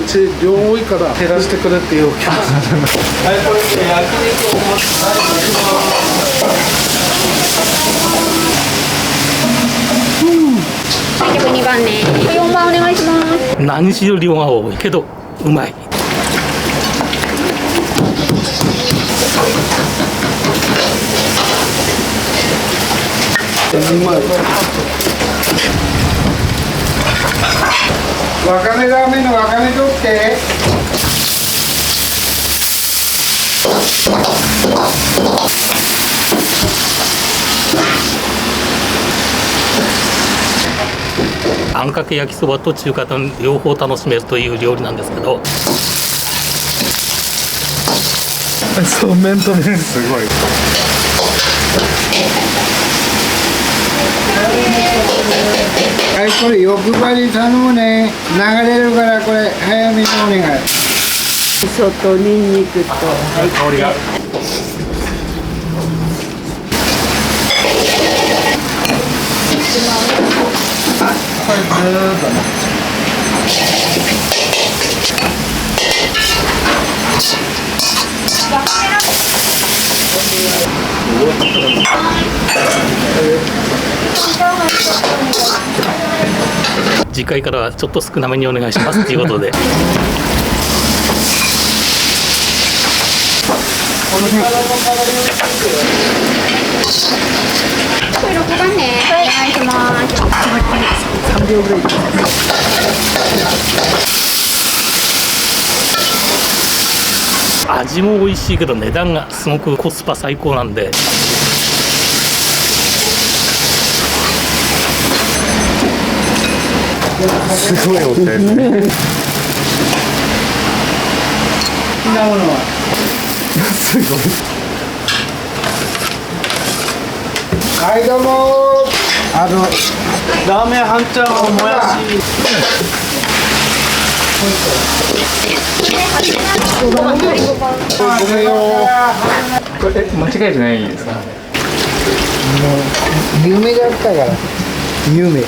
ち量多いから減らしてくれっていう気持ち。はい、これで焼肉を持って2番ね。4番お願いします。何しろ量が多いけどうまい。うまい。わかめラーメンのわかめ取って。あんかけ焼きそばと中華丼両方楽しめるという料理なんですけど、そう麺と麺すごい。はい、これ欲張り頼むね。流れるからこれ早めにお願い。味噌とニンニクと香りが。これずーっとね。次回からはちょっと少なめにお願いしますということで。これ6番ね。お願いします。3秒ぐらい。味も美味しいけど値段がすごくコスパ最高なんで。すごいお茶ですね。好きなものは。すごい。はい、どうも。ラーメン半チャーハンもやし。ごめんよ。これ間違いじゃないですか。もう有名だったから。有名。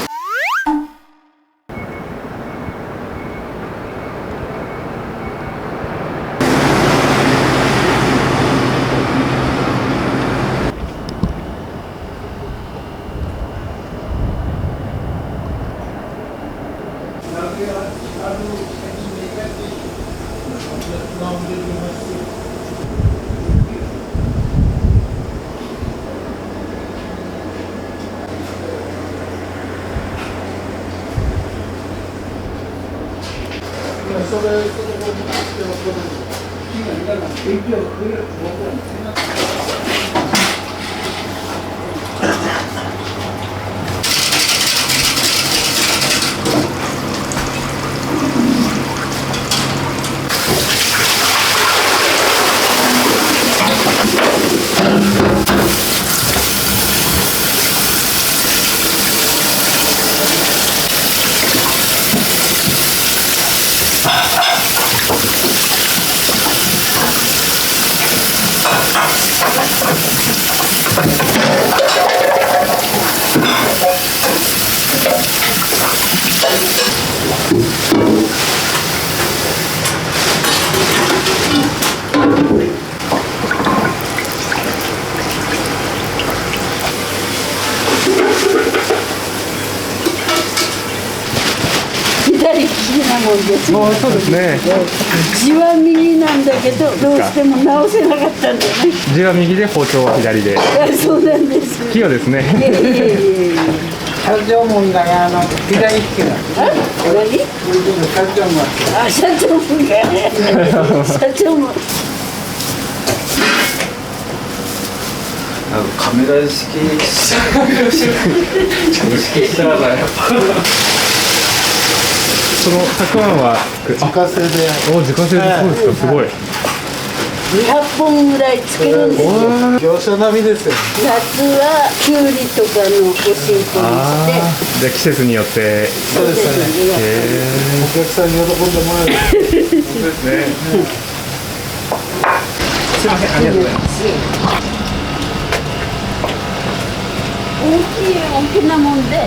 左利きなもんです。そうですね。字は右なんだけど、どうしても直せなかったんだよね。字は右で包丁は左で。そうなんです。器用ですね。社長もんだが左利きだ。何？社長も。あ、社長もが。社長も。カメラ意識したらやっぱ。そのたくあんは自家製で。自家製でそうですか、すごい。200本ぐらいつけるんですよ。業者並みですよ。夏はきゅうりとかのおしんこにして。じゃあ季節によって。そうですね。お客さんに喜んでもらえる。そうですね。すいません、ありがとうございます。大きなもんで。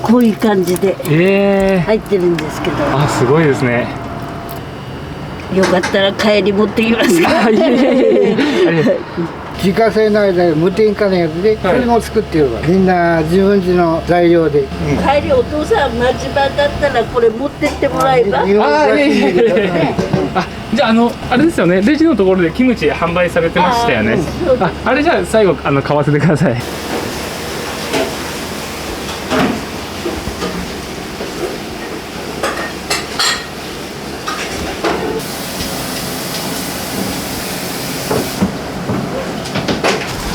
こういう感じでえ入ってるんですけど、あ、すごいですね。よかったら帰り持ってきますか。いえいえいえありがとう自家製の間無添加のやつで、それも作ってるわ。みんな自分家の材料で。帰りお父さん町場だったらこれ持ってってもらえば。あ、いえいえいえいえあ、じゃああれですよね、レジのところでキムチ販売されてましたよね。あれじゃあ最後買わせてください。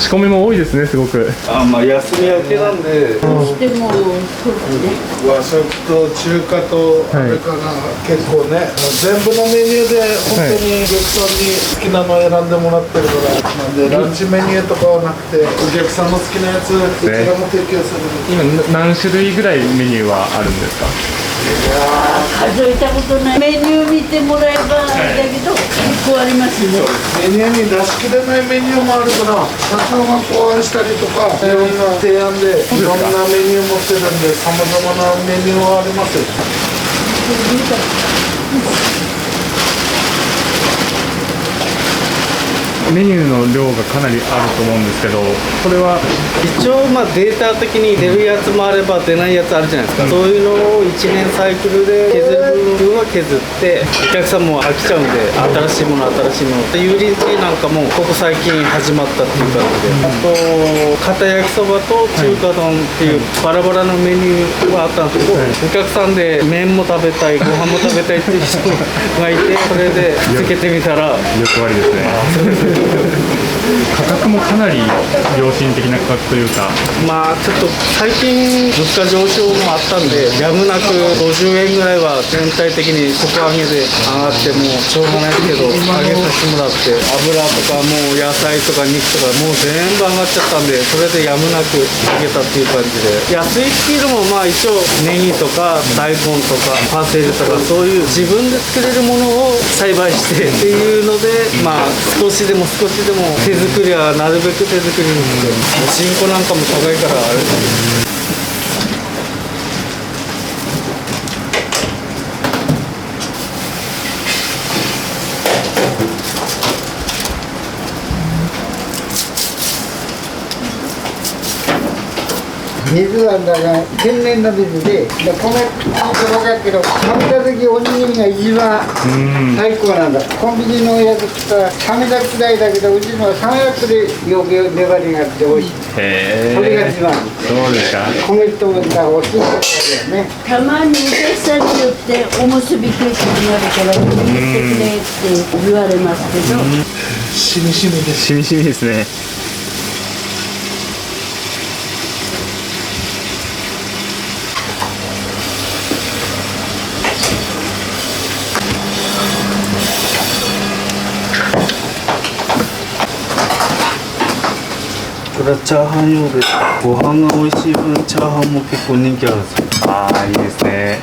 仕込みも多いですね、すごく。まあ休み明けなんで、どうしてもそうね。和食と中華とあれかな、結構ね、全部のメニューで本当にお客さんに好きなのを選んでもらってるから、なんでランチメニューとかはなくて、お客さんの好きなやつどちらも提供する。今何種類ぐらいメニューはあるんですか？数えたことない。メニュー見てもらえばだけど、結構ありますね。メニューに出しきれないメニューもあるから、社長が考案したりとか、いろんな提案でいろんなメニュー持ってるんで、さまざまなメニューはありますよ。メニューの量がかなりあると思うんですけど、これは一応データ的に出るやつもあれば出ないやつあるじゃないですか、そういうのを1年サイクルで削る部分は削ってお客さんも飽きちゃうんで新しいもので油淋鶏なんかもここ最近始まったっていう感じで、あと片焼きそばと中華丼っていうバラバラのメニューはあったんですけど、お客さんで麺も食べたいご飯も食べたいっていう人がいて、それでつけてみたら欲張りですね。価格もかなり良心的な価格というか、ちょっと最近物価上昇もあったんで、やむなく50円ぐらいは全体的に底上げで上がってもしょうがないですけど、上げさせてもらって、油とかもう野菜とか肉とかもう全部上がっちゃったんで、それでやむなく上げたっていう感じで、安いっていうのも一応ネギとか大根とかパセリとかそういう自分で作れるものを栽培してっていうので、少しでも手作りはなるべく手作りにして、新粉なんかも高いからあれですね。水なんだが天然の水で、米分かるけど、食べた時おにぎりが一番最高なんだ。コンビニのやつってさ、冷めたくらいだけど、うちのは冷めたくでよく粘りがあって美味しい。へそれが一番。そうですか。米とだおしいですね。たまにお客さんによっておむすびケーキになるから言ってくれって言われますけど、しみしみです。しみしみですね。これはチャーハン用で、ご飯が美味しい分チャーハンも結構人気あるんですよ。ああ、いいですね。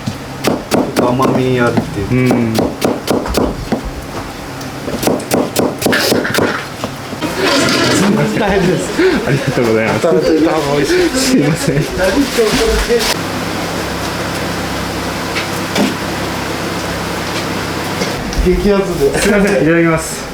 甘みあるっていう。うん。大丈夫です。ありがとうございます。食べていた方が美味しい。すいません。激アツで。すいません、いただきます。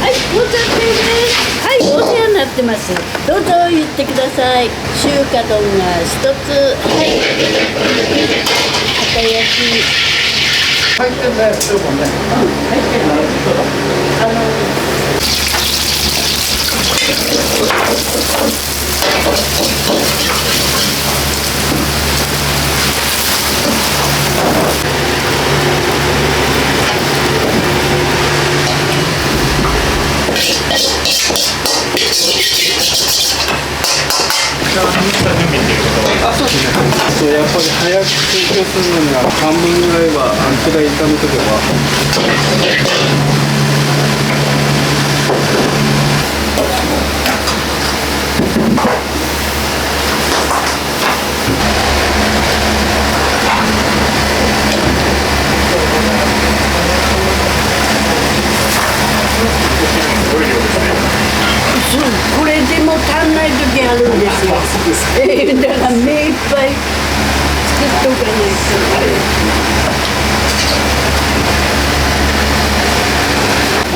はい、ってます。どうぞ言ってください。中華丼が一つ、はい。赤焼き。入ってんだよ、今日もね。入ってるの。そうやっぱり早く成長するのには半分ぐらいはあんくらい炒めとけば。これでも足んない時あるんですよ。だから目いっぱい作っとかないと。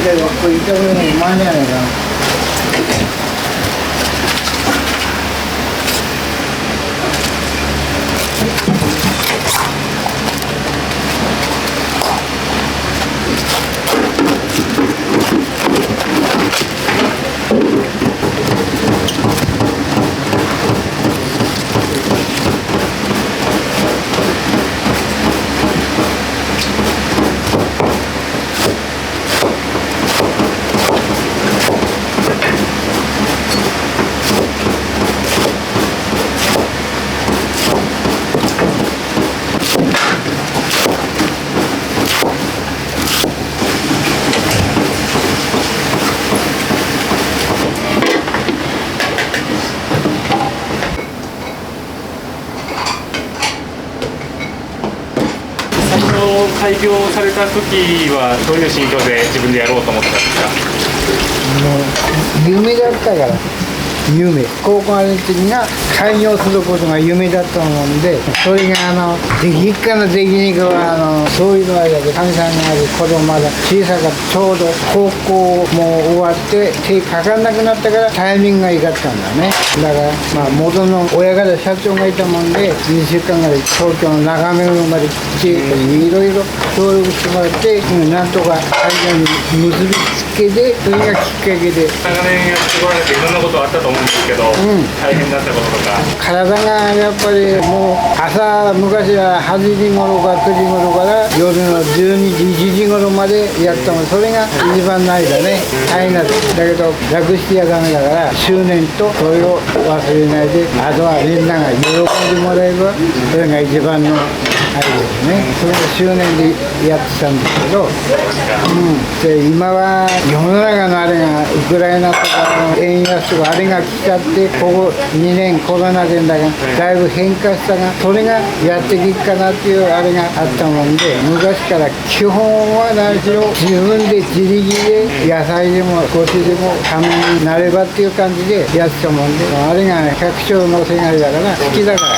でもこれ炒めるのうまいんじゃないかな。開業された時はどういう心境で自分でやろうと思ったんですか？もう夢だったから夢高校の時が開業することが夢だったもんで、それができっかなできにくはそういうの間でかみさんがある子供まだ小さかった。ちょうど高校も終わって手かかんなくなったからタイミングがいかったんだね。だから元の親方社長がいたもんで2週間ぐらい東京の中目黒まで来ていろいろ協力してもらって、なんとか開業に結びつけて、それがきっかけで長年やってこられていろんなことあったと思うんですけど、大変だったこととか。体がやっぱりもう朝昔は8時頃か9時頃から夜の12時1時頃までやったもん。それが一番の間ね大変だった。だけど楽してやダメだから執念とそれを忘れないで、あとはみんなが喜んでもらえばそれが一番のあれですね。それが執念でやってたんですけど、で今は世の中のあれがウクライナとか円安とかあれが来ちゃって、ここ2年コロナでだがだいぶ変化したが、それがやっていくかなっていうあれがあったもんで、昔から基本は何しろ自分で自力で野菜でも少しでもためになればっていう感じでやってたもんで、あれが百姓のせがれだから好きだから。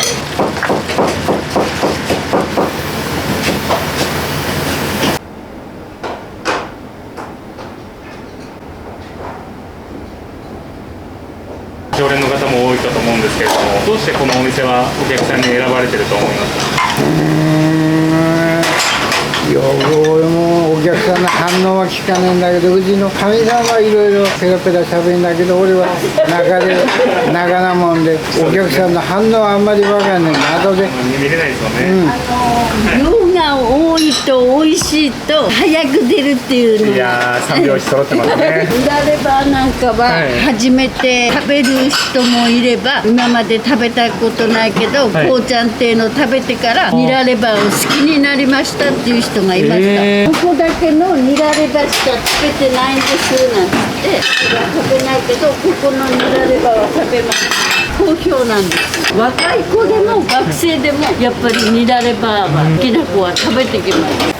常連の方も多いかと思うんですけれども、どうしてこのお店はお客さんに選ばれてると思いますか？俺もお客さんの反応は聞かないんだけど、うちのかみさんはいろいろペラペラ喋るんだけど、俺は中なもんでお客さんの反応はあんまり分かんない。後で見れないですよね。量が多いと美味しいと早く出るっていうの。いやー、3拍子揃ってますね。ニラレバーなんかは初めて食べる人もいれば、今まで食べたことないけど、こうちゃんっていうのを食べてからニラレバーを好きになりましたっていう人がいました。ここだけのニラレバーしか食べてないんですなんて言って、食べないけどここのニラレバーは食べます。好評なんです。若い子でも学生でもやっぱりニラレバーは好きな子は食べてきます。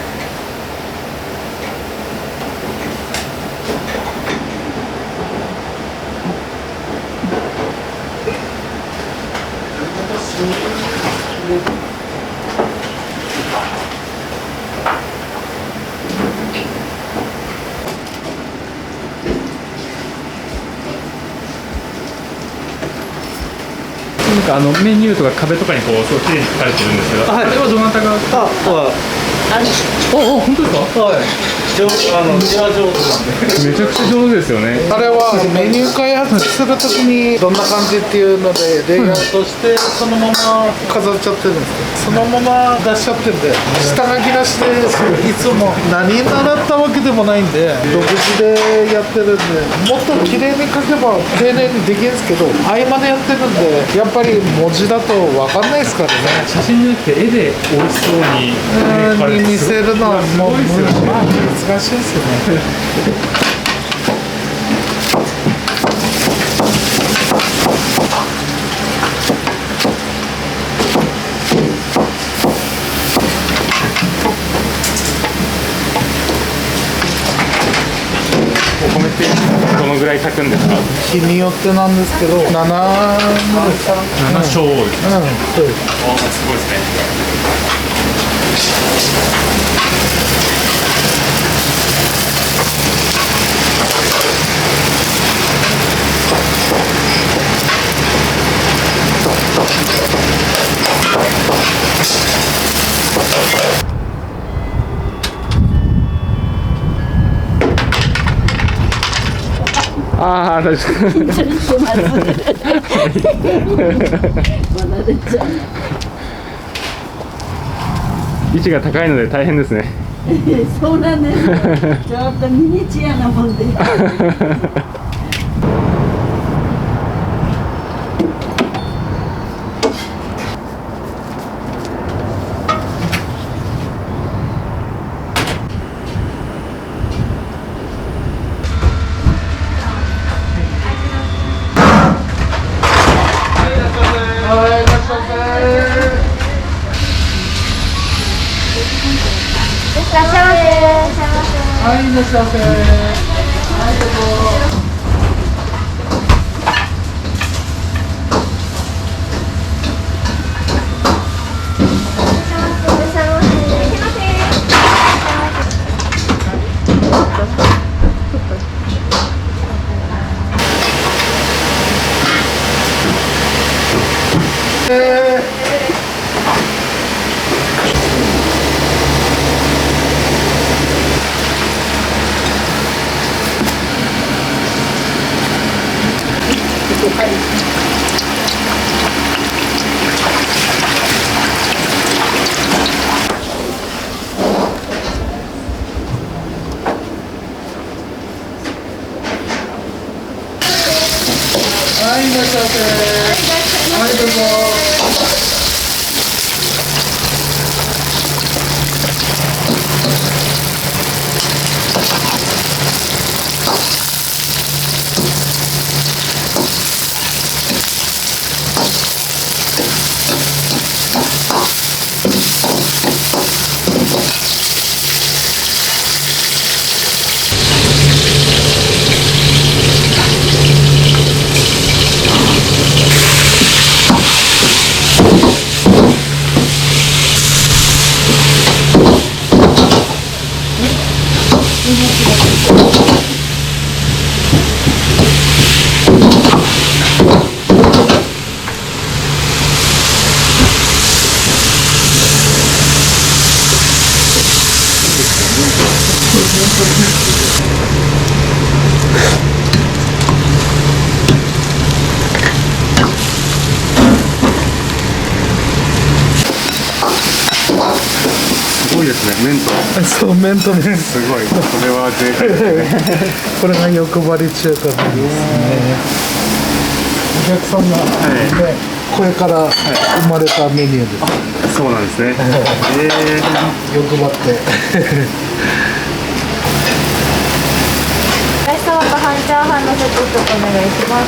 かメニューとか壁とかにこうすごい綺麗に書かれてるんですけど、はいあれはどなたが？お本当ですか？はい。字は上手なんで。めちゃくちゃ上手ですよね。あれはメニュー開発するときにどんな感じっていうのでレイアウトしてそのまま飾っちゃってるんですけど、そのまま出しちゃってるんで、下書き出していつも何習ったわけでもないんで独自でやってるんで、もっと綺麗に書けば丁寧にできるんですけど、合間でやってるんでやっぱり文字だと分かんないですからね。写真じゃなくて絵で美味しそうに描かれて見せるのはもうすごいですよね。まあ難しいですよね。お米ってどのぐらい炊くんですか？日によってなんですけど、77升です。そうです。すごいですね。ああ、確かに。緊張してます。まだ出ちゃう。位置が高いので大変ですね。そうなんですよ。ちょっとミニチュアなもんで。はい、いらっしゃいませ。はい、いらっしゃいませ。はい、どうぞ。すごいですね、麺と。そう、麺とね。すごい。これは贅沢ですね。これが欲張り中華なんですね。お客さんが、ね、これから生まれたメニューです。そうなんですね。欲張って。ライスサワーと半チャーハンのセットちょっとお願いします。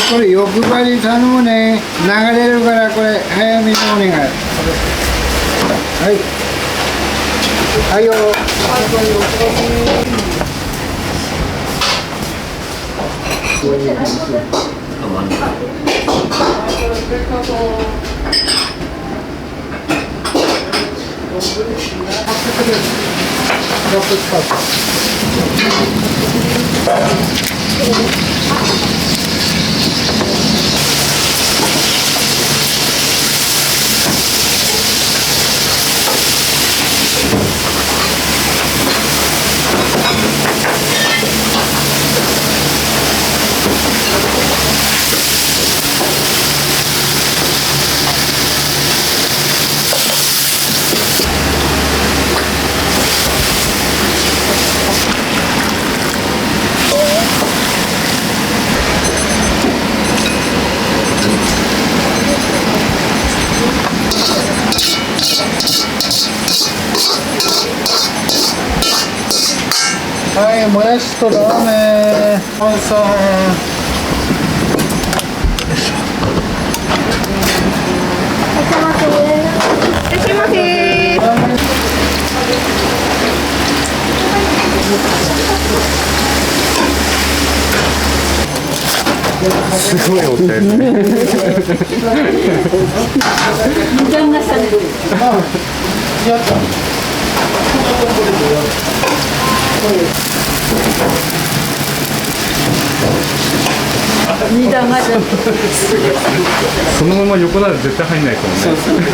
これ欲張り頼むね。流れるからこれ早めにお願い。はいはいよ。はい、もやしとラーメン。完成。すごいお手。旦那さんやった。二段がそのまま横なら絶対入んないですもんね。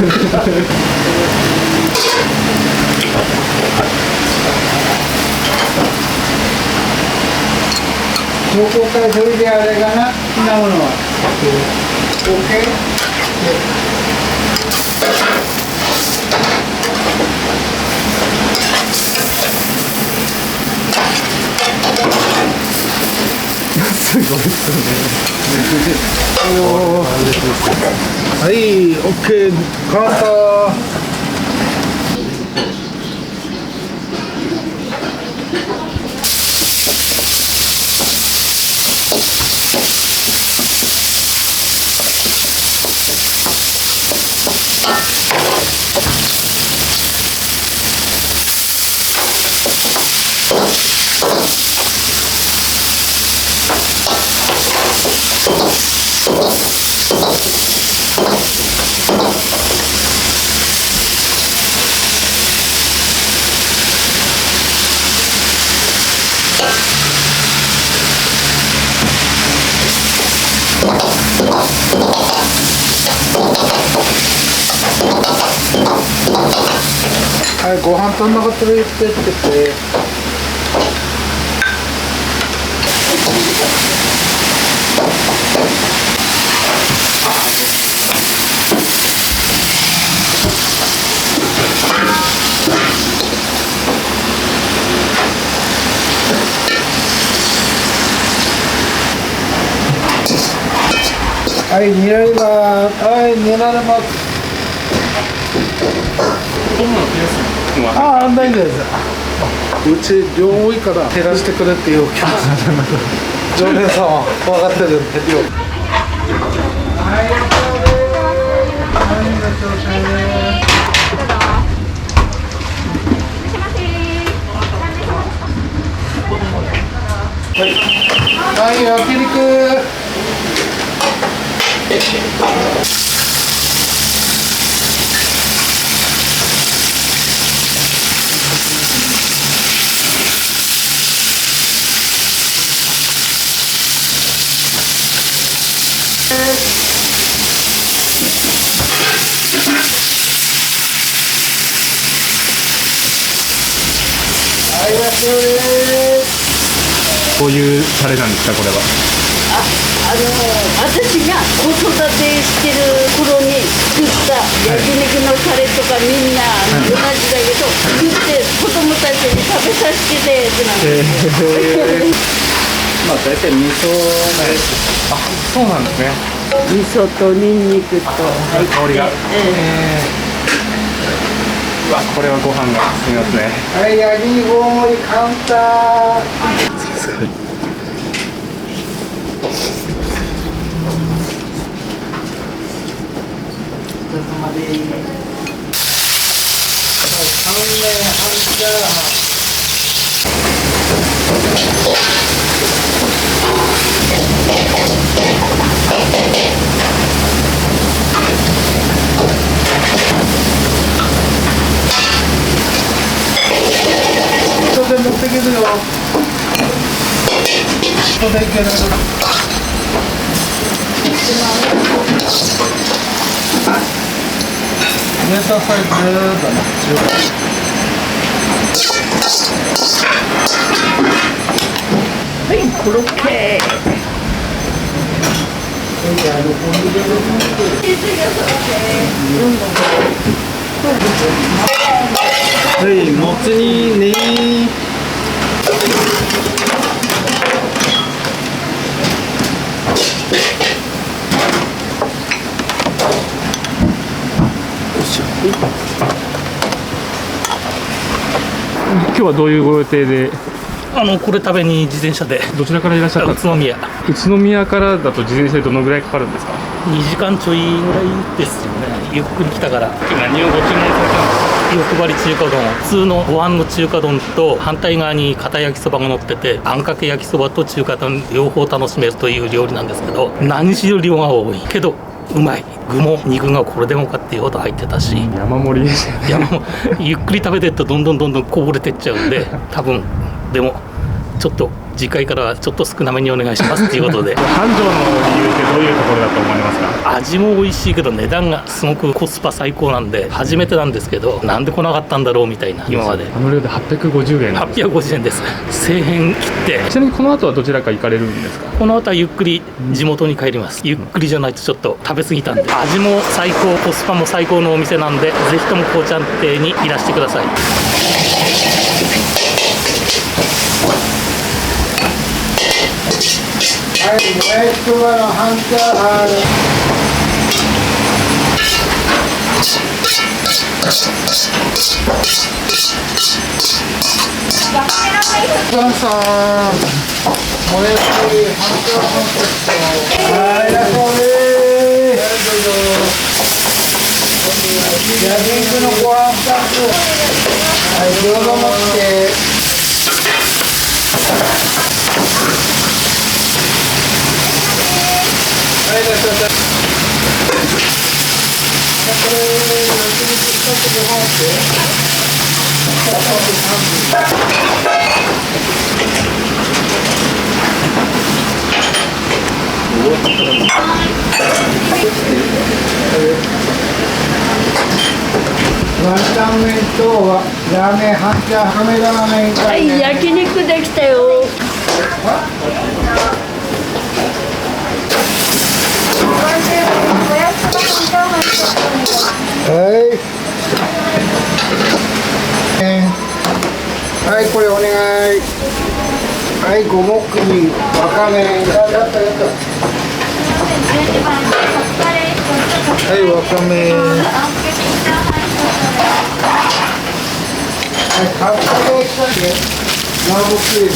どこからそれであれかな、好きなものは。OK？すごいですね。はい、OK、カウンター。はい、ご飯足んなかったら言ってってて。はい、ニラレバはい、ニラレバああ、大丈夫です。うち量多いから減らしてくれっていう気持ち。常連さんは分かってるんで量。はい、はい、焼肉。こういうタレなんですか、これは。私が子育てしてる頃に作った焼肉のタレとかみんな同じだけど、作って子供たちに食べさせてたやつなんです。まあ大体味噌です。あ、そうなんですね。味噌とニンニクと香りが。うわ、これはご飯が進みますね。はい、焼肉大盛りカウンター。人で持ってけるよ。人でいける。メーターサイズだね。はい、コロッケ。はい、もつにネギ。今日はどういうご予定で、これ食べに自転車でどちらからいらっしゃったんですか？宇都宮宇都宮からだと自転車でどのぐらいかかるんですか？ 2時間ちょいぐらいですよね。ゆっくり来たから。何をご注文されたんですか？欲張り中華丼、普通のご飯の中華丼と反対側に片焼きそばが乗ってて、あんかけ焼きそばと中華丼両方楽しめるという料理なんですけど、何しろ量が多いけどうまい。具も肉がこれでもかっていうほど入ってたし、山盛りですよね。いやもうゆっくり食べてるとどんどんこぼれてっちゃうんで、多分でもちょっと次回からはちょっと少なめにお願いしますっていうことで繁盛の理由ってどういうところだと思いますか？味も美味しいけど値段がすごくコスパ最高なんで、初めてなんですけどなんで来なかったんだろうみたいな。今まであの量で850円。850円です。1000円切って。ちなみにこの後はどちらか行かれるんですか？この後はゆっくり地元に帰ります。ゆっくりじゃないとちょっと食べ過ぎたんで。味も最高、コスパも最高のお店なんで、ぜひともこうちゃん亭にいらしてください。はい、もやしそばの半チャーハン。お母さん、もやし半チャーハンセット。はい、いらっしゃい。焼肉のご飯2つ。はい、餃子持って。はい、いらっしゃい。これ、焼肉2つご飯って。ワンタン麺とラーメン半チャーハンラーメンはい、焼肉できたよ。はい。はい、これお願い。はい、五目にわかめ。やった。はい、わかめ。はい、カップでしたっけ？マーボクリーム。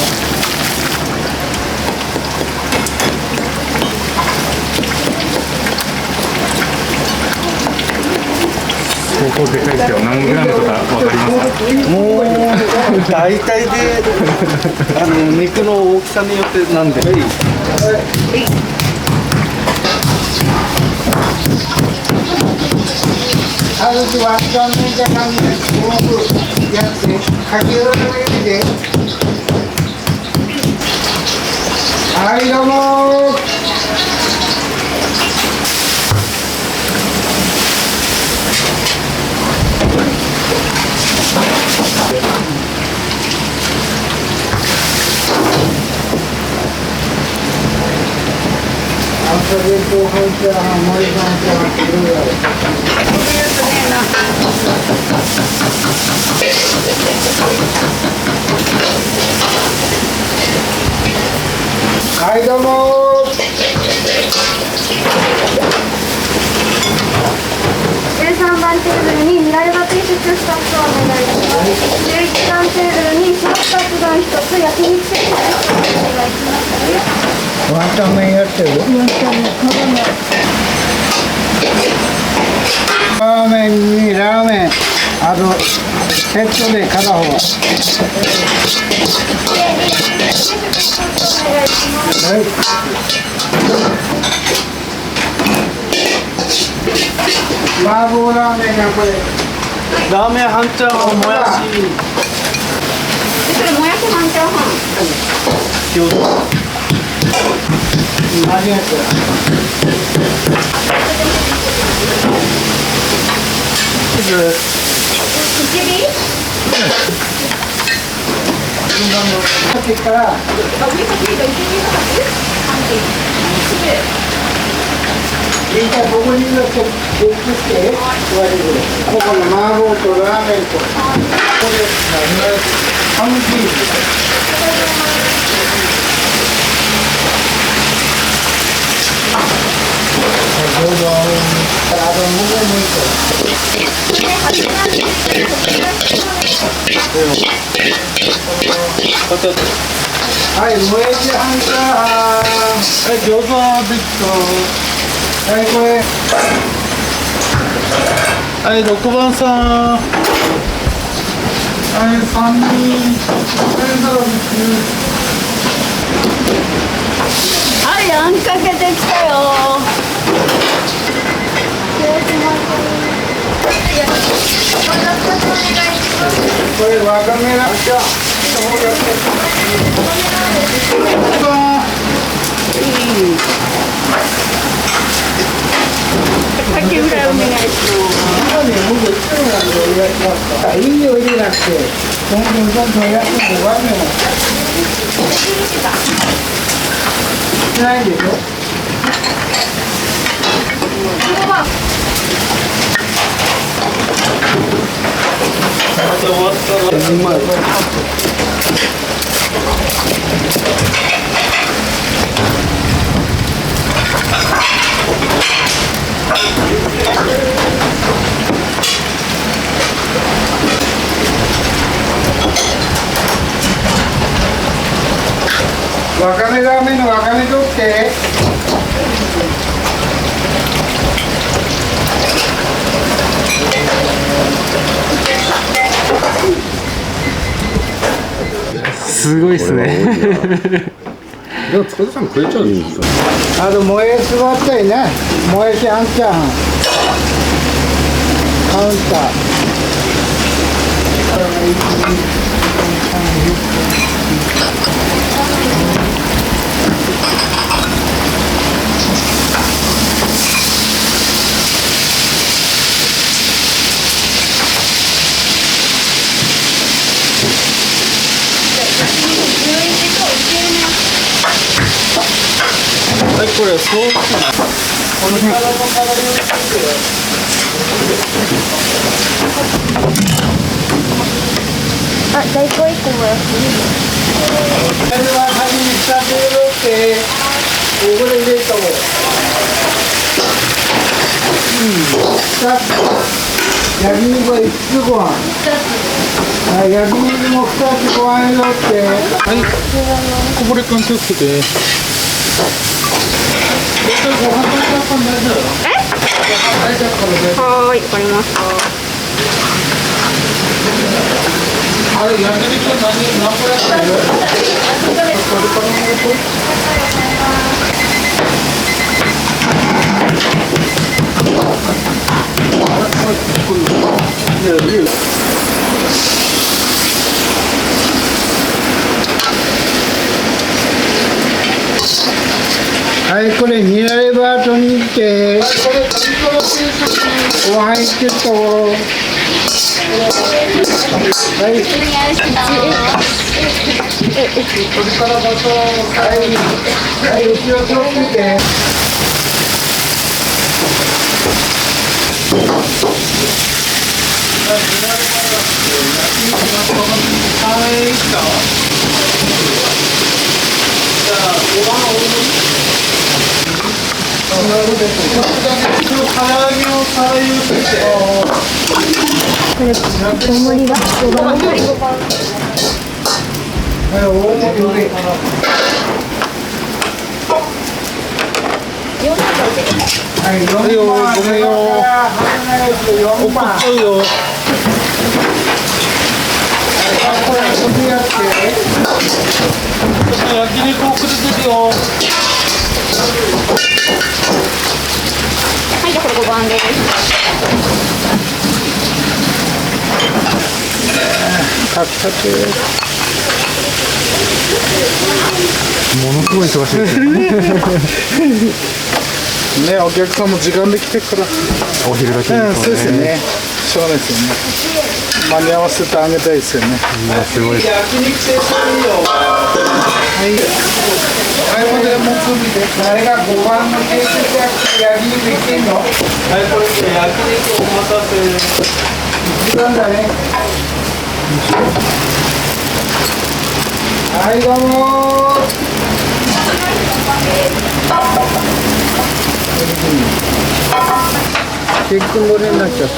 相当でかいですよ。何グラムとかわかりますか？もう大体で肉の大きさによってなんで。あるとワンタン麺じゃなくて、五目やって、かき揚げ入れて。はい、どうもー。朝弁当半チャーハン、丸三チャーハン、いろいろある。はい、どうもー。13番テーブルにニラレバ定食2つお願いします。11番テーブルにソースカツ丼1つ、焼肉セット1つお願いします。ワンタン麺やってる？ワンタンの皮も。ーメンにラーメン、あとセットで片方。はい。麻婆ラーメンがこれ。ラーメン半チャーハンもやしそれもやし半チャーハン。餃子ありがとう。一尾？さっきからみんなここにいるとできて言われる。ここの麻婆とラーメンとこれハムチーズ。どうぞ。あともう一個。はい、もやし半チャーハン。はい、餃子できた。はい、これ。はい、6番さん。はい、3人。はいあんかけてきたよ。これわかめなきゃ。かけぐらいお願いします。いいよ入れなくて、どんどんどんどんやってもわかめも。しないでしょ。うまい。わかめラーメンのわかめ取って。すごいっすね。でも塚田さん食えちゃうんですよ。あともやし割ったりね。もやし半チャーハン。カウンター。はい、これソース。あ、大根1個もやし。これは先に下で入れて、ここで入れた方がいい。焼肉は5つご飯。はい、焼肉も2つご飯入れて。はい、こぼれ感気をつけて。はーい、わかりました。あれ、焼肉何個やってる？はい、これニラレバーと煮て、ご飯いってるところ。はい。お願いします。それからまた、はい、後ろ気をつけて。大盛りが5番。はい、大盛りで。はい、4番。ごめんよ。4番。そうよ。これ、こっちやって。焼肉遅れてるよ。はい、じゃあこれ5番です。カクカク。ものすごい忙しいですね。ね、お客さんも時間で来てるから。お昼だけうん、そうですよね。しょうがないですよね。間に合わせてあげたいですよね。すごい。焼肉定食よ。はい。はい、これもつみで。誰が5番の定食やって焼肉いけんの？はい、これで焼肉お待たせ。時間だね。はい、どうも結婚漏れになっちゃった。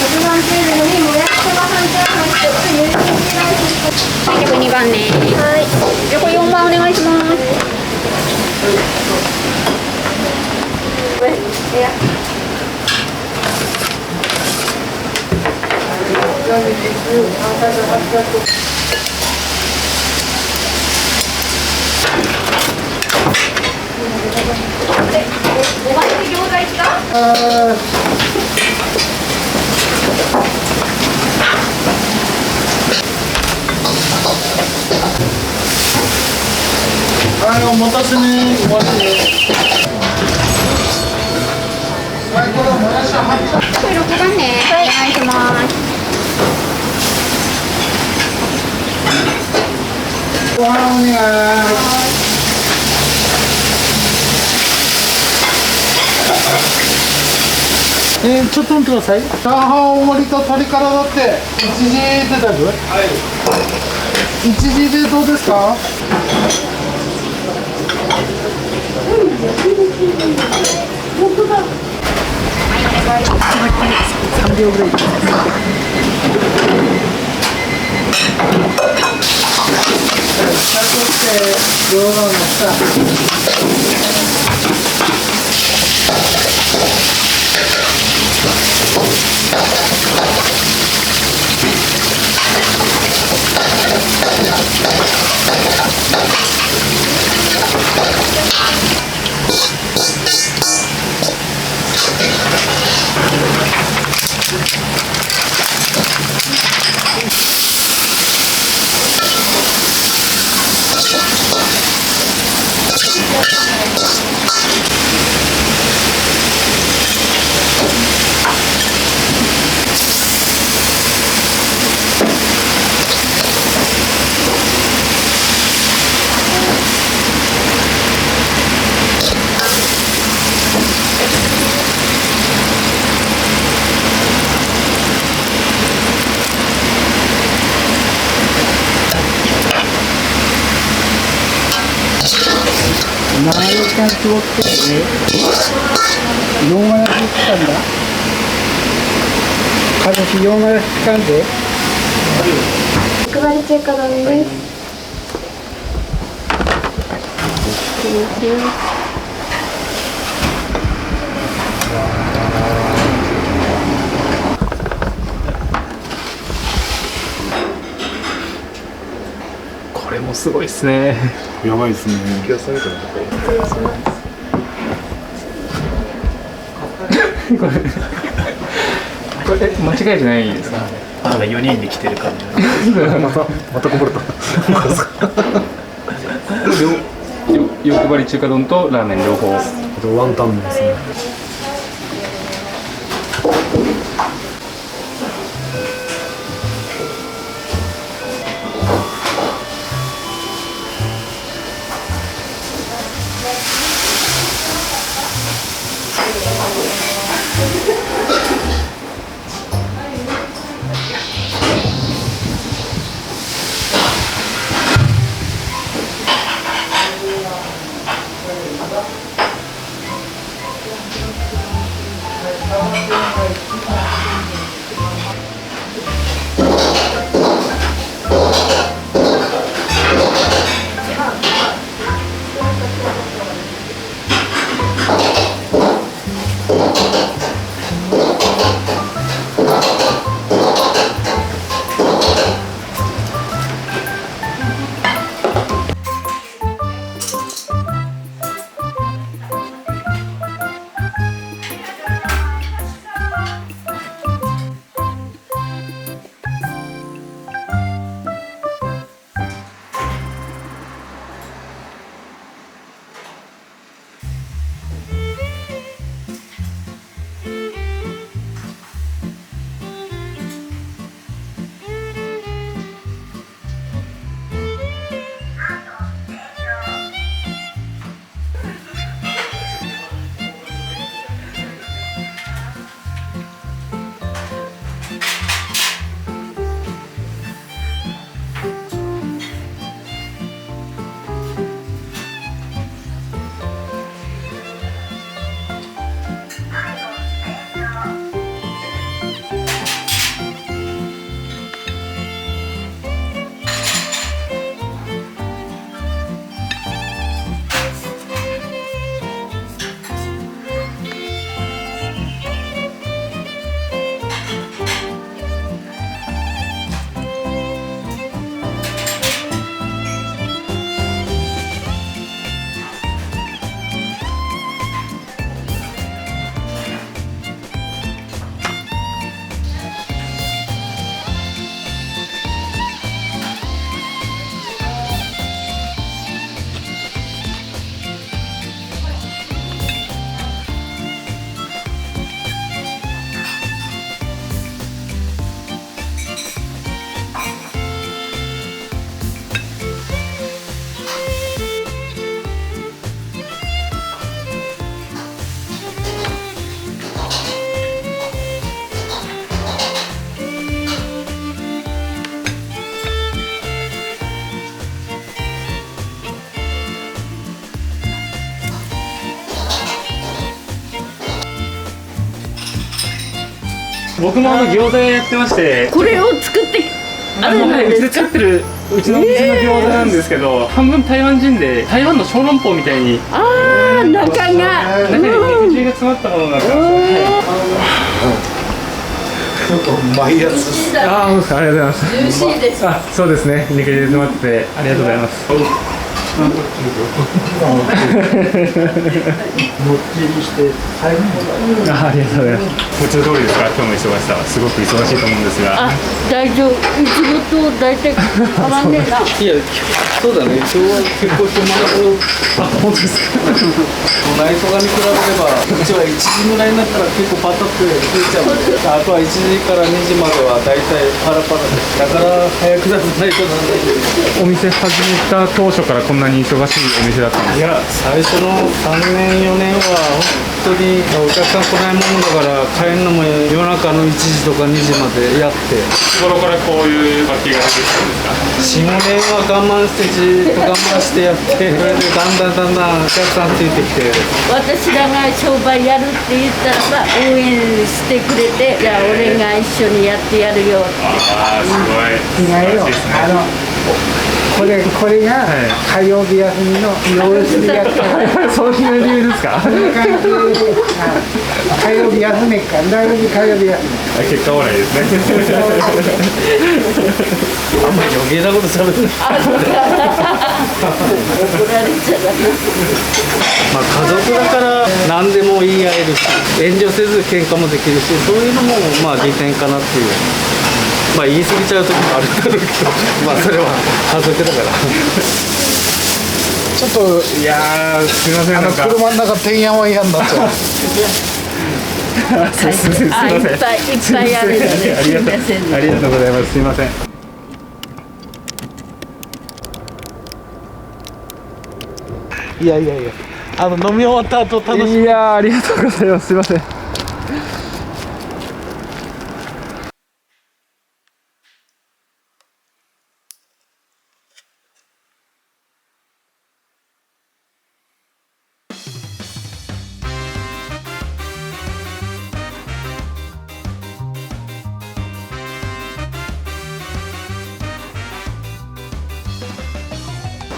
6番テーブルにもやしそば半チャーハン1つ、牛肉ライス1つ。はい、じゃあこれ2番ね。はい。じゃあこれ4番お願いします。5番で餃子いった？はい、お待たせね。終わりね。はい、これもやし半チャー。これ6番ね。はい、お願いします。ご飯お願い。ちょっと待ってください。チャーハン大盛りと鶏からだって1時で大丈夫？はい。1時でどうですか？3秒ぐらい。下取って餃子の下。何時間絞って4が焼きしたんだ。家族4が焼きしたんで。6割中華丼です。これもすごいですね。やばいですね。気をつけてください。失礼します。これ間違いじゃないですか？なんか4人で来てる感じ。またこぼれた。欲張り中華丼とラーメン両方。ワンタンですね。こ僕も餃子屋やってまして、これを作ってあるんはい、うちでですか。作ってるうちの店の餃子なんですけど、半分台湾人で台湾の小籠包みたいにああ、中が。中に肉汁が詰まったものになってます。ちょっとうまいやつ。ああ、そうですか、ありがとうございます。ジューシーです。あ、そうですね、肉汁詰まっててありがとうございます。もっちりして最高だ。ありがとうございます。こちら通りですか、今日の忙しさはすごく忙しいと思うんですが。あ、大丈夫。いつもと大体変わんねえな。いや、そうだね、今日は結構暇だけど、あ、本当ですか。内装がに比べれば、うちは1時ぐらいになったら結構パタってついちゃう。あとは1時から2時までは大体パラパラで。だから早く出さないとなんだけど。お店始めた当初からこんなに忙しいお店だったんですか。いや、最初の3年4年は本当にお客さん来ないものだから帰るのも夜中の1時とか2時までやっていつ頃からこういう活気が出てきたんですか。4、5年は我慢してじっと我慢してやってそれでだんだんお客さんついてきて私らが商売やるって言ったらば応援してくれて、じゃあ俺が一緒にやってやるよって。ああ、すごい。違うよ。これが火曜日休みの夜にやったらそういう理由ですか。火曜日休めっから大学火曜日休み。結果オーライですね。あんまり余計なことされてない怒られちゃダメ。まあ家族だから何でも言い合えるし遠慮せず喧嘩もできるしそういうのもまあ利点かなっていうまあ言い過ぎちゃう時もあるんだろうけどまあそれは家族だからちょっといやー、すみません、なんか。車の中てんやわんやになっちゃう。すみません。あ、いっぱいあるので、すみません。ありがとうございます。すみません。いやいやいや飲み終わった後楽しみ。いやー、ありがとうございます。すいません。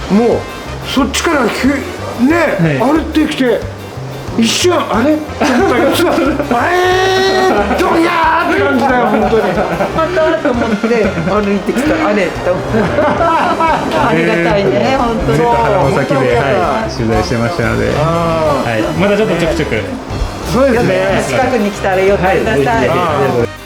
もうそっちからね、歩ってきて一瞬あれって思ったけどさ、ドヤーって感じだよ本当に。またと思って歩いてきたあれとありがたいね本当に。花咲で、はい、取材してましたので、はい、またちょっとちょくちょく。そうですね。近くに来たら寄ってください。